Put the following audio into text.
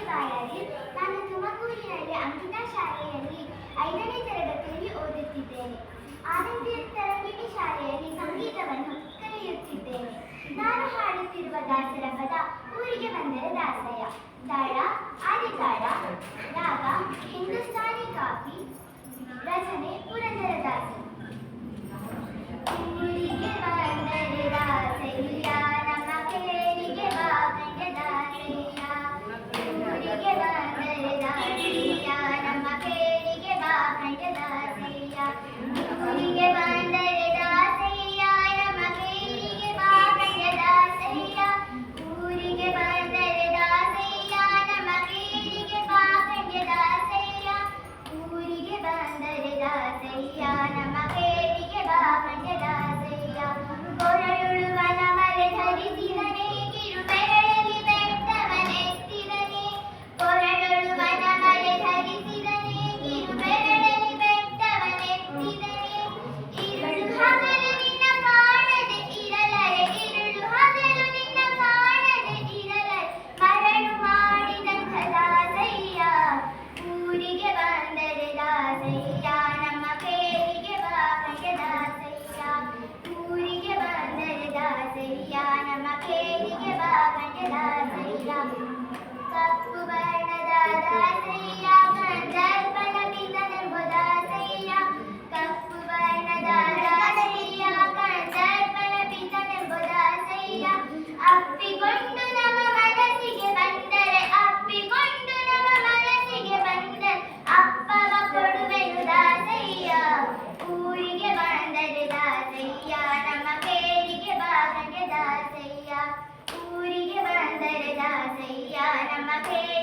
ಬಾಳಾರಿ. ನಾನು ತುಮಕೂರಿನಲ್ಲಿ ಅಂಕಿತಾ ಶಾಲೆಯಲ್ಲಿ 5ನೇ ತರಗತಿಯಲ್ಲಿ ಓದುತ್ತಿದ್ದೇನೆ. ಆನಂದಿ ತರಂಗಿಣಿ ಶಾಲೆಯಲ್ಲಿ ಸಂಗೀತವನ್ನು ಕಲಿಯುತ್ತಿದ್ದೇನೆ. ನಾನು ಹಾಡುತ್ತಿರುವ ದಾಸರ ಪದ ಊರಿಗೆ ಬಂದರೆ ದಾಸಯ್ಯ. ತಾಳ ಆದಿತಾಳ, ರಾಗ ಹಿಂದೂಸ್ತಾನಿ ಕಾಫಿ, ರಚನೆ ಪುರಂದರದಾಸರು. ಊರಿಗೆ ಬಂದರೆ ದಾಸಯ್ಯ, ನಮ್ಮ ಕೇಳಿಗೆ ಬಾ ಗಂಡ ದಾಸಯ್ಯ. ಊರಿಗೆ ಬಂದರೆ ದಾಸಯ್ಯ, ನಮ್ಮ ಕೇಳಿಗೆ ಬಾ ಗಂಡ ದಾಸಯ್ಯ. ಊರಿಗೆ ಬಂದರೆ ದಾಸಯ್ಯ, ನಮ್ಮ ಕೇಳಿಗೆ ಬಾ ಗಂಡ ದಾಸಯ್ಯ. ಊರಿಗೆ ಬಂದರೆ ದಾಸಯ್ಯ, ನಮ್ಮ ಕೇಳಿಗೆ ಬಾ ಗಂಡ ದಾಸಯ್ಯ. ಊರಿಗೆ ಬಂದರೆ ದಾಸಯ್ಯ, ನಮ್ಮ ಕೇಳಿಗೆ ಬಾ ಗಂಡ ದಾಸಯ್ಯ. ಕೊರಳುಳುವನ ಮಲೆ ಧರಿಸಿದನೆ, ಕಿರು ಬೆರಳಲ್ಲಿ ಬೆಟ್ಟವನೆತ್ತಿದನೆ. ಕೊರಳುಳುವನ ಮಲೆ ಧರಿಸಿದನೆ, ಕಿರು ಬೆರಳಲ್ಲಿ ಬೆಟ್ಟವನೆತ್ತಿದನೆ. ഇരുಳು ಹಗಲು ನಿನ್ನ ಕಾಣದೆ ಇರಲರೆ, ഇരുಳು ಹಗಲು ನಿನ್ನ ಕಾಣದೆ ಇರಲರೆ, ಮರಳು ಮಾಡಿದಂಥ ದಾಸಯ್ಯ. ಊರಿಗೆ ಬಂದರೆ ದಾಸಯ್ಯ, ನಮ್ಮ ಕೇಳಿಗೆ ಬಾ ಗಂಡ ದಾಸಯ್ಯ. ಊರಿಗೆ ಬಂದರೆ ದಾಸಯ್ಯ, ನಮ್ಮ ಕೇಳಿಗೆ ಬಾ ಗಂಡ ದಾಸಯ್ಯ. ಕಪ್ಪು ಬಣ್ಣದ ದಾಸಯ್ಯ, ಕಂದರ್ಪನ ಪಿತನೆಂಬ ದಾಸಯ್ಯ. ಕಪ್ಪು ಬಣ್ಣದ ದಾಸಯ್ಯ, ಕಂದರ್ಪನ ಪಿತನೆಂಬ ದಾಸಯ್ಯ. ಅಪ್ಪಿಕೊಂಡು ನಮ್ಮ ಮನಸ್ಸಿಗೆ ಬಂದರೆ, ಅಪ್ಪಿಕೊಂಡು ನಮ್ಮ ಮನಸ್ಸಿಗೆ ಬಂದರೆ, ಅಪ್ಪವ ಕೊಡುವೆನು ದಾಸಯ್ಯ. ಊರಿಗೆ ಬಂದರೆ ದಾಸಯ್ಯ, ನಮ್ಮ ಕೇಳಿಗೆ ಬಾ ಗಂಡ ದಾಸಯ್ಯ. ಊರಿಗೆ ಬಂದರೆ ದಾಸಯ್ಯ, ನಮ್ಮ ಕೇಳಿಗೆ